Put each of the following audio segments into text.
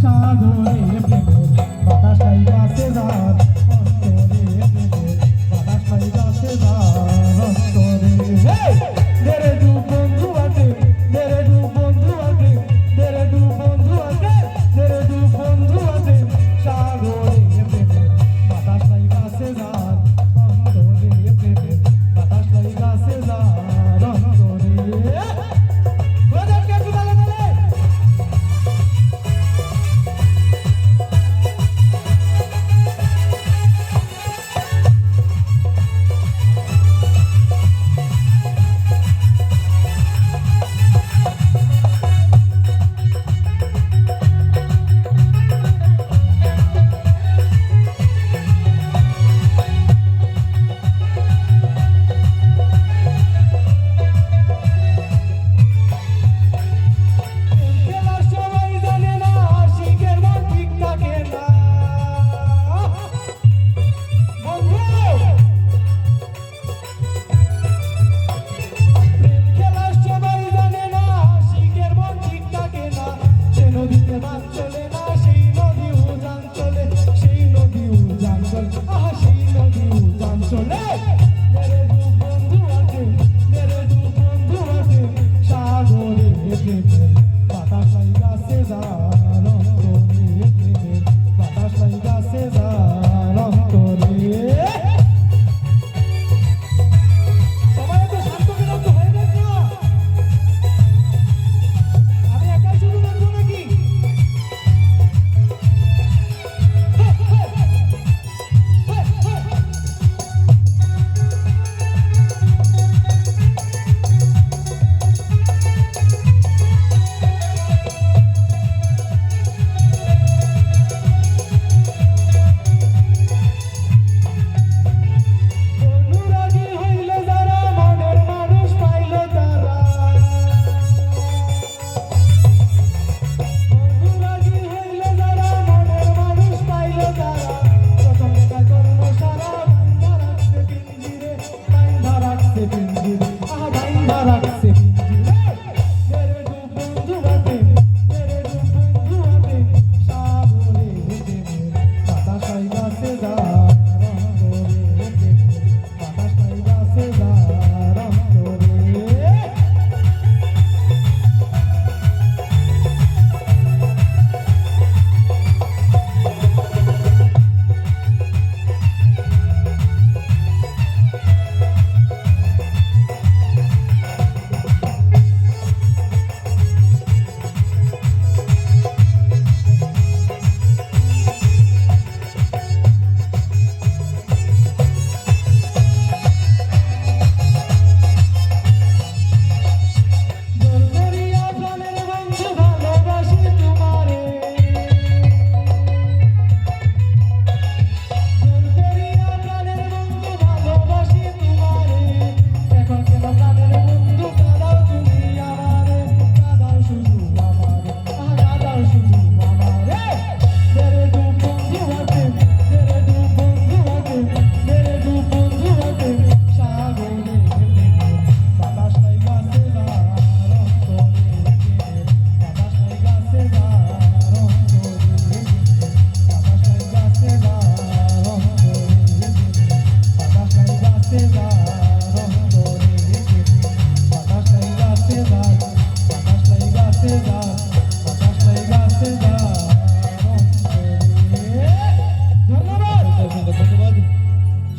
সাগরে প্রেমের বাতাস লাইগাছে যার অন্তরে প্রেমের বাতাস লাইগাছে যার অন্তরে দেরে দু বন্ধু আছে দেরে দু বন্ধু আছে দেরে দু বন্ধু আছে দেরে দু বন্ধু আছে সাগরে প্রেমের বাতাস লাইগাছে যার অন্তরে প্রেমের বাতাস লাইগাছে যার অন্তরে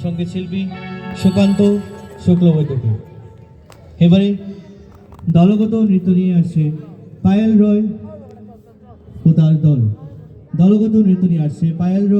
সঙ্গীত শিল্পী সুকান্ত শুক্লবৈদ্যকে। এবারে দলগত নৃত্য নিয়ে আসছে পায়েল রয় ও তার দল। দলগত নৃত্য নিয়ে আসছে পায়েল রয়।